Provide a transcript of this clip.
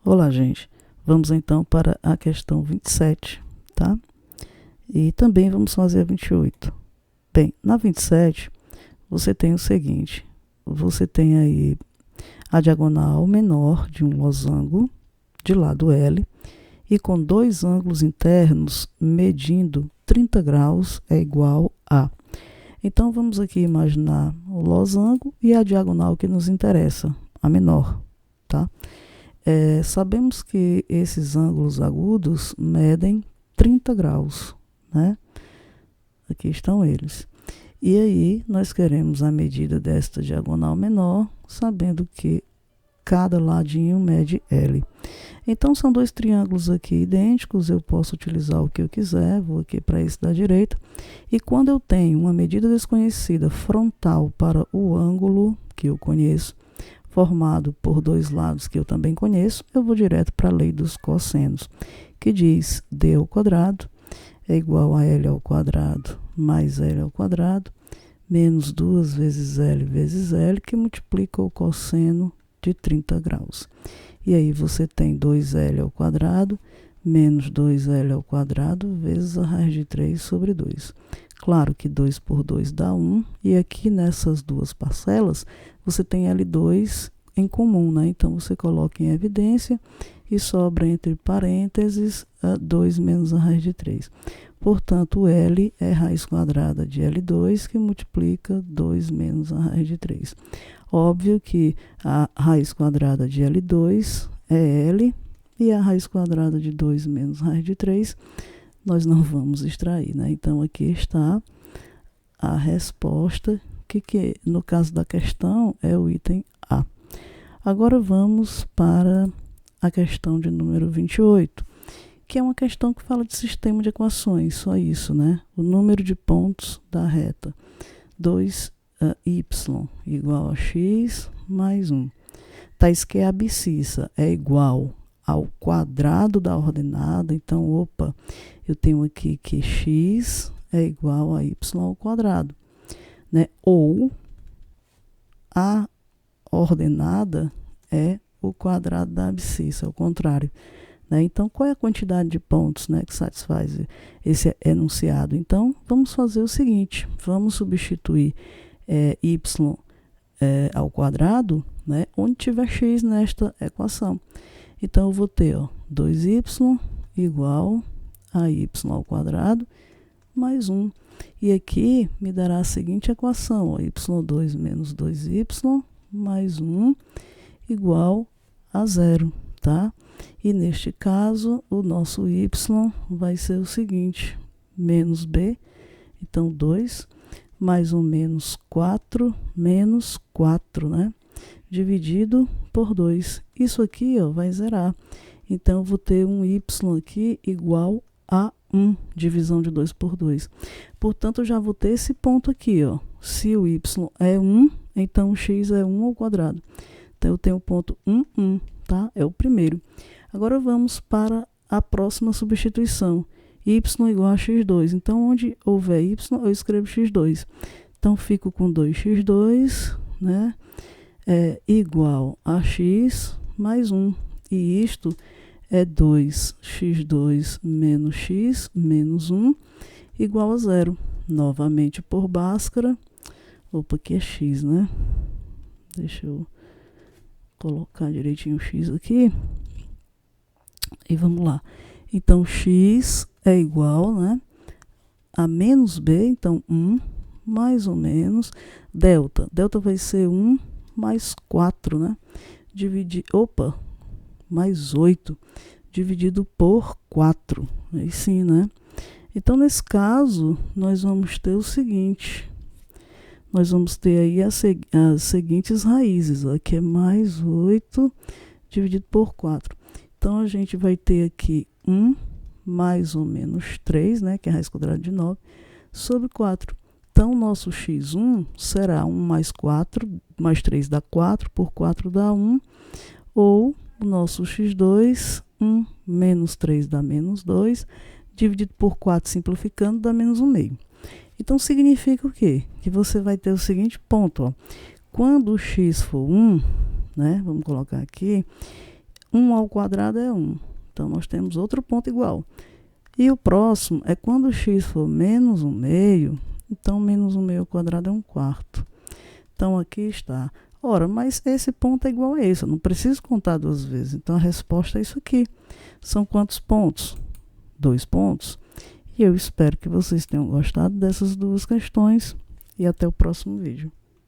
Olá, gente. Vamos então para a questão 27, tá? E também vamos fazer a 28. Bem, na 27, você tem o seguinte. Você tem aí a diagonal menor de um losango de lado L e com dois ângulos internos medindo 30 graus é igual a. Então, vamos aqui imaginar o losango e a diagonal que nos interessa, a menor, tá? Sabemos que esses ângulos agudos medem 30 graus, né? Aqui estão eles. E aí, nós queremos a medida desta diagonal menor, sabendo que cada ladinho mede L. Então, são dois triângulos aqui idênticos, eu posso utilizar o que eu quiser, vou aqui para esse da direita. E quando eu tenho uma medida desconhecida frontal para o ângulo que eu conheço, formado por dois lados que eu também conheço, eu vou direto para a lei dos cossenos, que diz d ao quadrado é igual a L ao quadrado mais L ao quadrado, menos 2 vezes L, que multiplica o cosseno de 30 graus. E aí você tem 2L ao quadrado menos 2L ao quadrado vezes a raiz de 3 sobre 2. Claro que 2 por 2 dá 1, e aqui nessas duas parcelas você tem L2 em comum, né? Então você coloca em evidência e sobra entre parênteses 2 menos a raiz de 3. Portanto, o L é raiz quadrada de L2, que multiplica 2 menos a raiz de 3. Óbvio que a raiz quadrada de L2 é L, e a raiz quadrada de 2 menos a raiz de 3 nós não vamos extrair, né? Então, aqui está a resposta, que no caso da questão é o item A. Agora vamos para a questão de número 28, que é uma questão que fala de sistema de equações, só isso, né? O número de pontos da reta 2y igual a x mais 1. Tais que a abscissa é igual ao quadrado da ordenada, então, opa, eu tenho aqui que x é igual a y ao quadrado, né? Ou a ordenada é o quadrado da abscissa, ao contrário, né? Então, qual é a quantidade de pontos, né, que satisfaz esse enunciado? Então, vamos fazer o seguinte, vamos substituir y ao quadrado, né, onde tiver x nesta equação. Então, eu vou ter 2y igual a y ao quadrado mais 1. E aqui me dará a seguinte equação, y2 menos 2y mais 1 igual a 0, tá? E neste caso, o nosso y vai ser o seguinte, menos b, então 2, mais ou menos 4, menos 4, né? Dividido por 2. Isso aqui, ó, vai zerar. Então, eu vou ter um y aqui igual a 1, divisão de 2 por 2. Portanto, eu já vou ter esse ponto aqui, ó. Se o y é 1, então o x é 1 ao quadrado. Então, eu tenho o ponto 1, 1, tá? É o primeiro. Agora, vamos para a próxima substituição. Y igual a x2. Então, onde houver y, eu escrevo x2. Então, fico com 2x2, né? Igual a x mais 1. E isto é 2x2 menos x menos 1 igual a 0. Novamente por Bhaskara. Opa, aqui é x, né? Deixa eu colocar direitinho o x aqui. E vamos lá. Então, x é igual, né, a menos b, então 1, mais ou menos, delta. Delta vai ser 1 mais 4, né? Mais 8, dividido por 4. Aí sim, né? Então, nesse caso, nós vamos ter o seguinte. Nós vamos ter aí as seguintes raízes. Aqui é mais 8 dividido por 4. Então, a gente vai ter aqui 1 mais ou menos 3, né, que é a raiz quadrada de 9, sobre 4. Então, nosso x1 será 1 mais 4, mais 3 dá 4, por 4 dá 1, ou o nosso x2, 1 menos 3 dá menos 2, dividido por 4, simplificando, dá menos 1/2. Então, significa o quê? Que você vai ter o seguinte ponto, ó. Quando o x for 1, né, vamos colocar aqui, 1 ao quadrado é 1. Então, nós temos outro ponto igual. E o próximo é quando x for menos 1/2, então menos 1/2 ao quadrado é 1/4. Então, aqui está. Ora, mas esse ponto é igual a esse, eu não preciso contar 2 vezes. Então, a resposta é isso aqui. São quantos pontos? 2 pontos. E eu espero que vocês tenham gostado dessas 2 questões. E até o próximo vídeo.